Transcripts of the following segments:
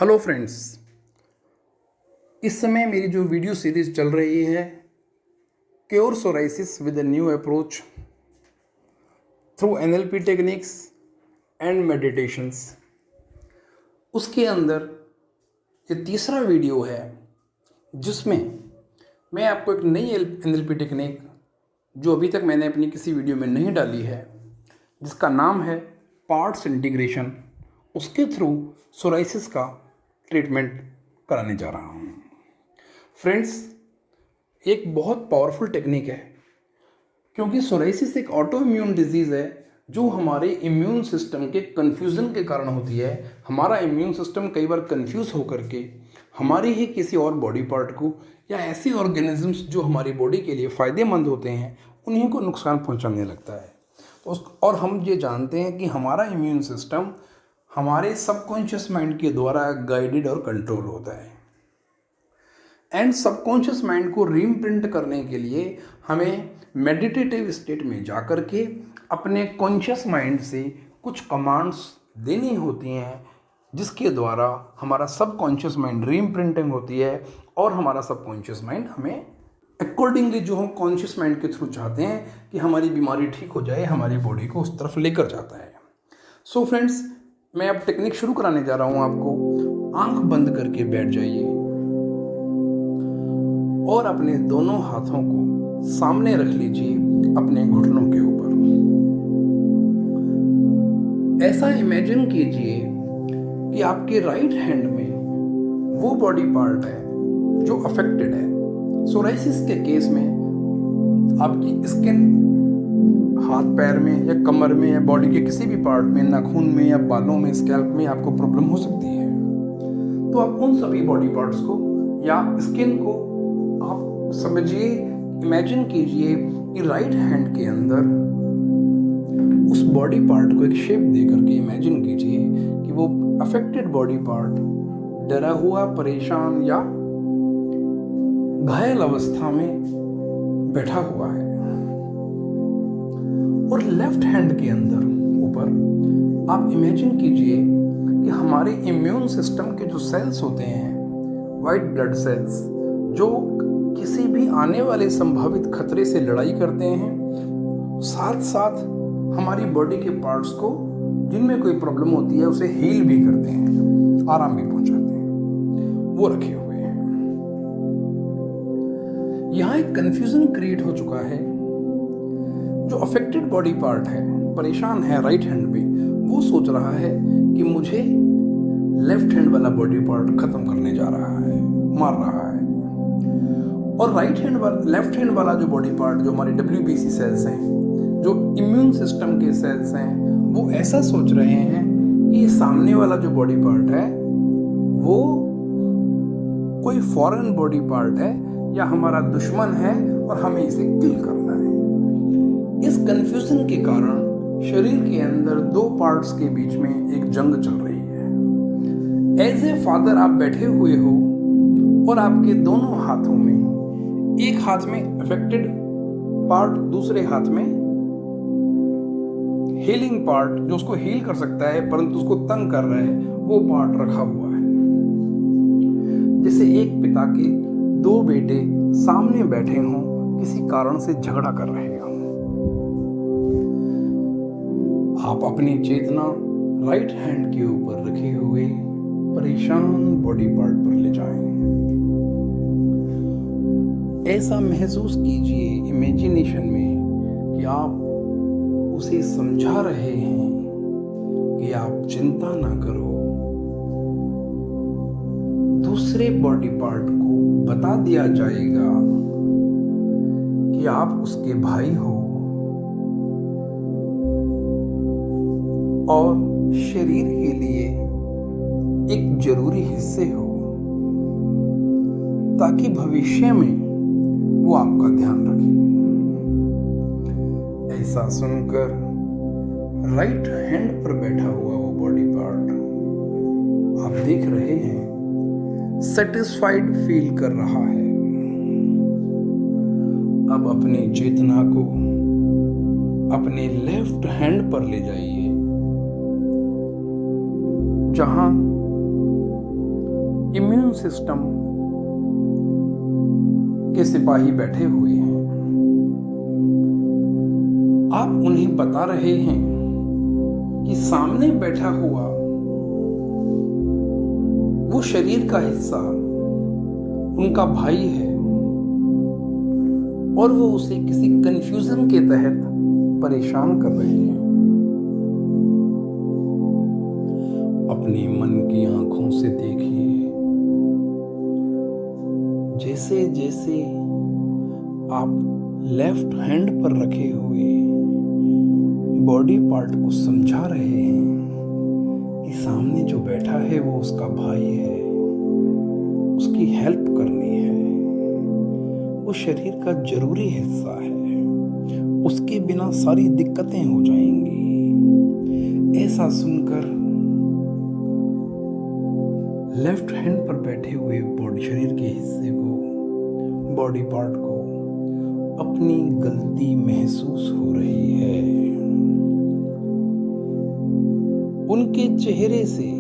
Hello friends. इस समय मेरी जो वीडियो सीरीज चल रही है cure psoriasis with a new approach through NLP techniques and meditations, उसके अंदर ये तीसरा वीडियो है जिसमें मैं आपको एक नई एनएलपी टेक्निक जो अभी तक मैंने अपनी किसी वीडियो में नहीं डाली है, जिसका नाम है पार्ट्स इंटीग्रेशन, उसके थ्रू सोराइसिस का ट्रीटमेंट कराने जा रहा हूँ। फ्रेंड्स, एक बहुत पावरफुल टेक्निक है क्योंकि सोराइसिस एक ऑटो इम्यून डिजीज़ है जो हमारे इम्यून सिस्टम के कन्फ्यूज़न के कारण होती है। हमारा इम्यून सिस्टम कई बार कन्फ्यूज़ होकर के हमारे ही किसी और बॉडी पार्ट को या ऐसे ऑर्गेनिजम्स जो हमारी बॉडी के लिए फ़ायदेमंद होते हैं उन्हीं को नुकसान पहुंचाने लगता है। और हम ये जानते हैं कि हमारा इम्यून सिस्टम हमारे सबकॉन्शियस माइंड के द्वारा गाइडेड और कंट्रोल होता है। एंड सबकॉन्शियस माइंड को रीइम्प्रिंट करने के लिए हमें मेडिटेटिव स्टेट में जाकर के अपने कॉन्शियस माइंड से कुछ कमांड्स देनी होती हैं, जिसके द्वारा हमारा सबकॉन्शियस माइंड रीइम्प्रिंटिंग होती है और हमारा सबकॉन्शियस माइंड हमें अकॉर्डिंगली जो हम कॉन्शियस माइंड के थ्रू चाहते हैं कि हमारी बीमारी ठीक हो जाए, हमारी बॉडी को उस तरफ लेकर जाता है। सो फ्रेंड्स, मैं अब टेक्निक शुरू कराने जा रहा हूँ। आपको आंख बंद करके बैठ जाइए और अपने दोनों हाथों को सामने रख लीजिए अपने घुटनों के ऊपर। ऐसा इमेजिन कीजिए कि आपके राइट हैंड में वो बॉडी पार्ट है जो अफेक्टेड है। सोराइसिस के केस में आपकी स्किन हाथ पैर में या कमर में या बॉडी के किसी भी पार्ट में, नाखून में या बालों में, स्कैल्प में आपको प्रॉब्लम हो सकती है। तो आप उन सभी बॉडी पार्ट्स को या स्किन को आप समझिए, इमेजिन कीजिए कि राइट हैंड के अंदर उस बॉडी पार्ट को एक शेप दे करके इमेजिन कीजिए कि वो अफेक्टेड बॉडी पार्ट डरा हुआ, परेशान या घायल अवस्था में बैठा हुआ है। और लेफ्ट हैंड के अंदर ऊपर आप इमेजिन कीजिए कि हमारे इम्यून सिस्टम के जो सेल्स होते हैं, वाइट ब्लड सेल्स, जो किसी भी आने वाले संभावित खतरे से लड़ाई करते हैं, साथ साथ हमारी बॉडी के पार्ट्स को जिनमें कोई प्रॉब्लम होती है उसे हील भी करते हैं, आराम भी पहुंचाते हैं, वो रखे हुए हैं। यहाँ एक कंफ्यूजन क्रिएट हो चुका है। जो अफेक्टेड बॉडी पार्ट है, परेशान है राइट हैंड में, वो सोच रहा है कि मुझे लेफ्ट हैंड वाला बॉडी पार्ट खत्म करने जा रहा है, मार रहा है। और लेफ्ट हैंड वाला जो बॉडी पार्ट, जो हमारे WBC सेल्स हैं, जो इम्यून सिस्टम के सेल्स हैं, वो ऐसा सोच रहे हैं कि सामने वाला जो बॉडी पार्ट है वो कोई फॉरेन बॉडी पार्ट है या हमारा दुश्मन है और हमें इसे किल करना है। इस कंफ्यूजन के कारण शरीर के अंदर दो पार्ट्स के बीच में एक जंग चल रही है। एज ए फादर आप बैठे हुए हो और आपके दोनों हाथों में, एक हाथ में अफेक्टेड पार्ट, दूसरे हाथ में हीलिंग पार्ट, जो उसको हील कर सकता है परंतु उसको तंग कर रहा है, वो पार्ट रखा हुआ है। जैसे एक पिता के दो बेटे सामने बैठे हों, किसी कारण से झगड़ा कर रहे हों। आप अपनी चेतना राइट हैंड के ऊपर रखे हुए परेशान बॉडी पार्ट पर ले जाएं। ऐसा महसूस कीजिए इमेजिनेशन में कि आप उसे समझा रहे हैं कि आप चिंता ना करो। दूसरे बॉडी पार्ट को बता दिया जाएगा कि आप उसके भाई हो और शरीर के लिए एक जरूरी हिस्से हो, ताकि भविष्य में वो आपका ध्यान रखे। ऐसा सुनकर राइट हैंड पर बैठा हुआ वो बॉडी पार्ट आप देख रहे हैं सेटिस्फाइड फील कर रहा है। अब अपनी चेतना को अपने लेफ्ट हैंड पर ले जाइए, जहां इम्यून सिस्टम के सिपाही बैठे हुए हैं। आप उन्हें बता रहे हैं कि सामने बैठा हुआ वो शरीर का हिस्सा उनका भाई है और वो उसे किसी कंफ्यूजन के तहत परेशान कर रहे हैं। अपने मन की आंखों से देखिए, जैसे जैसे आप लेफ्ट हैंड पर रखे हुए बॉडी पार्ट को समझा रहे हैं कि सामने जो बैठा है वो उसका भाई है, उसकी हेल्प करनी है, वो शरीर का जरूरी हिस्सा है, उसके बिना सारी दिक्कतें हो जाएंगी। ऐसा सुनकर लेफ्ट हैंड पर बैठे हुए बॉडी शरीर के हिस्से को, बॉडी पार्ट को अपनी गलती महसूस हो रही है। उनके चेहरे से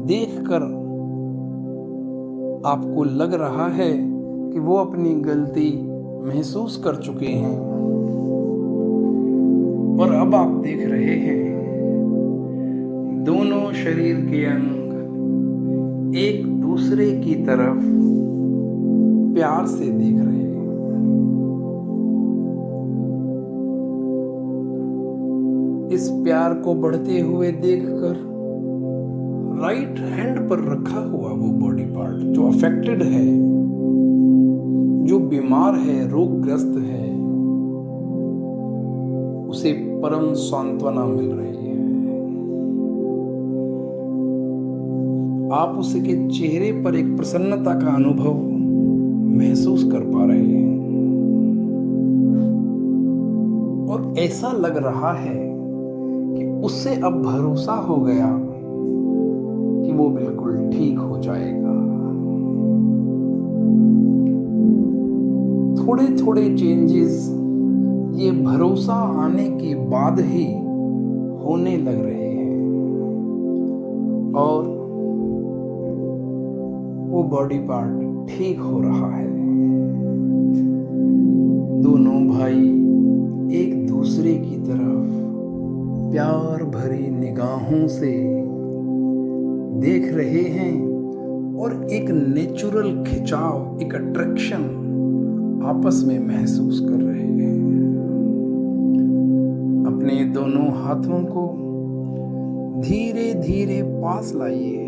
देखकर आपको लग रहा है कि वो अपनी गलती महसूस कर चुके हैं और अब आप देख रहे हैं दोनों शरीर के अंग एक दूसरे की तरफ प्यार से देख रहे हैं। इस प्यार को बढ़ते हुए देखकर राइट हैंड पर रखा हुआ वो बॉडी पार्ट जो अफेक्टेड है, जो बीमार है, रोगग्रस्त है, उसे परम सांत्वना मिल रही है। आप उसके चेहरे पर एक प्रसन्नता का अनुभव महसूस कर पा रहे हैं और ऐसा लग रहा है कि उससे अब भरोसा हो गया कि वो बिल्कुल ठीक हो जाएगा। थोड़े थोड़े चेंजेस ये भरोसा आने के बाद ही होने लग रहे हैं और वो बॉडी पार्ट ठीक हो रहा है। दोनों भाई एक दूसरे की तरफ प्यार भरी निगाहों से देख रहे हैं और एक नेचुरल खिंचाव, एक अट्रैक्शन आपस में महसूस कर रहे हैं। अपने दोनों हाथों को धीरे धीरे पास लाइए,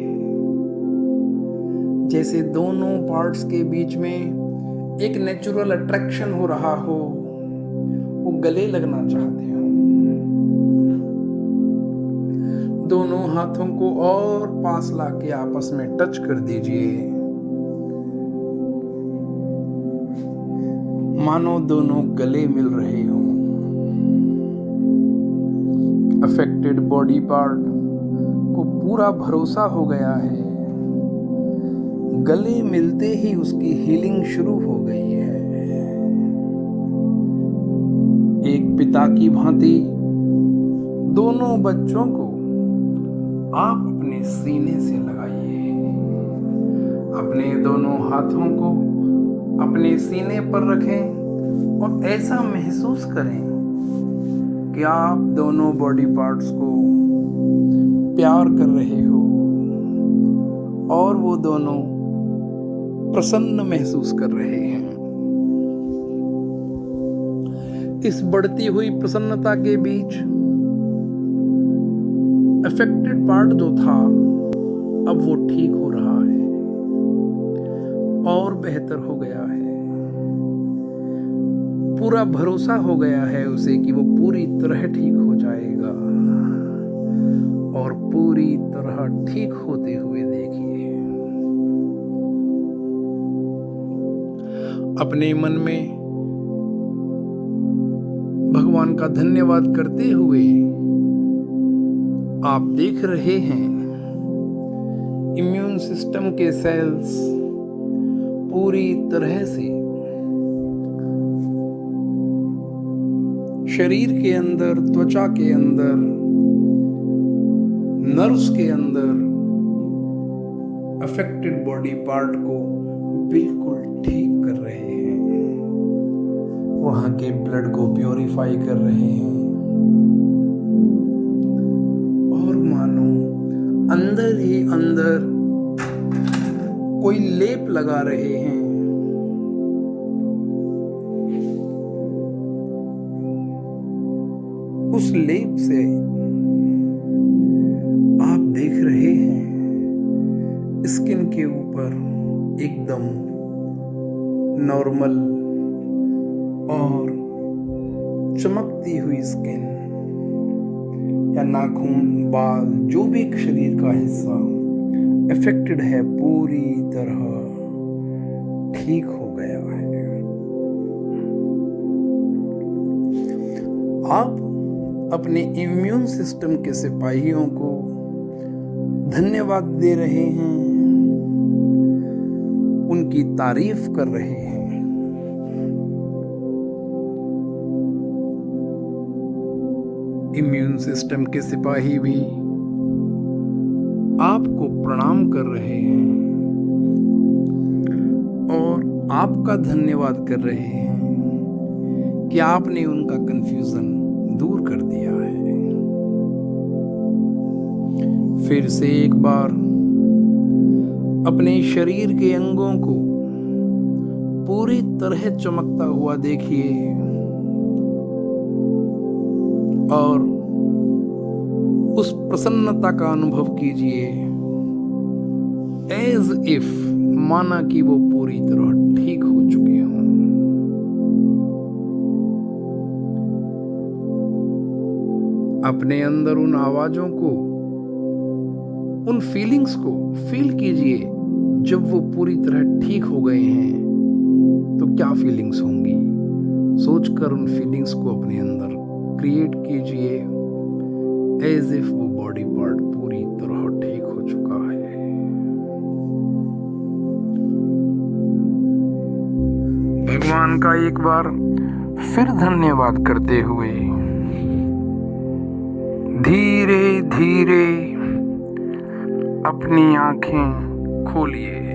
जैसे दोनों पार्ट्स के बीच में एक नेचुरल अट्रैक्शन हो रहा हो, वो गले लगना चाहते हो। दोनों हाथों को और पास लाके आपस में टच कर दीजिए, मानो दोनों गले मिल रहे हो। अफेक्टेड बॉडी पार्ट को पूरा भरोसा हो गया है, गले मिलते ही उसकी हीलिंग शुरू हो गई है। एक पिता की भांति दोनों बच्चों को आप अपने सीने से लगाइए, अपने दोनों हाथों को अपने सीने पर रखें और ऐसा महसूस करें कि आप दोनों बॉडी पार्ट्स को प्यार कर रहे हो और वो दोनों प्रसन्न महसूस कर रहे हैं। इस बढ़ती हुई प्रसन्नता के बीच अफेक्टेड पार्ट जो था अब वो ठीक हो रहा है और बेहतर हो गया है। पूरा भरोसा हो गया है उसे कि वो पूरी तरह ठीक हो जाएगा और पूरी तरह ठीक होते हुए देखिए। अपने मन में भगवान का धन्यवाद करते हुए आप देख रहे हैं इम्यून सिस्टम के सेल्स पूरी तरह से शरीर के अंदर, त्वचा के अंदर, नर्व्स के अंदर अफेक्टेड बॉडी पार्ट को बिल्कुल ठीक कर रहे हैं, वहाँ के ब्लड को प्योरीफाई कर रहे हैं और मानो अंदर ही अंदर कोई लेप लगा रहे हैं। उस लेप से आप देख रहे हैं स्किन के ऊपर एकदम नॉर्मल और चमकती हुई स्किन या नाखून, बाल, जो भी एक शरीर का हिस्सा अफेक्टेड है पूरी तरह ठीक हो गया है। आप अपने इम्यून सिस्टम के सिपाहियों को धन्यवाद दे रहे हैं, उनकी तारीफ कर रहे हैं। इम्यून सिस्टम के सिपाही भी आपको प्रणाम कर रहे हैं और आपका धन्यवाद कर रहे हैं कि आपने उनका कंफ्यूजन दूर कर दिया है। फिर से एक बार अपने शरीर के अंगों को पूरी तरह चमकता हुआ देखिए और उस प्रसन्नता का अनुभव कीजिए, एज इफ माना कि वो पूरी तरह ठीक हो चुके हों। अपने अंदर उन आवाजों को, उन फीलिंग्स को फील कीजिए। जब वो पूरी तरह ठीक हो गए हैं तो क्या फीलिंग्स होंगी, सोचकर उन फीलिंग्स को अपने अंदर क्रिएट कीजिए, एज इफ वो बॉडी पार्ट पूरी तरह ठीक हो चुका है। भगवान का एक बार फिर धन्यवाद करते हुए धीरे धीरे अपनी आंखें खोलिए।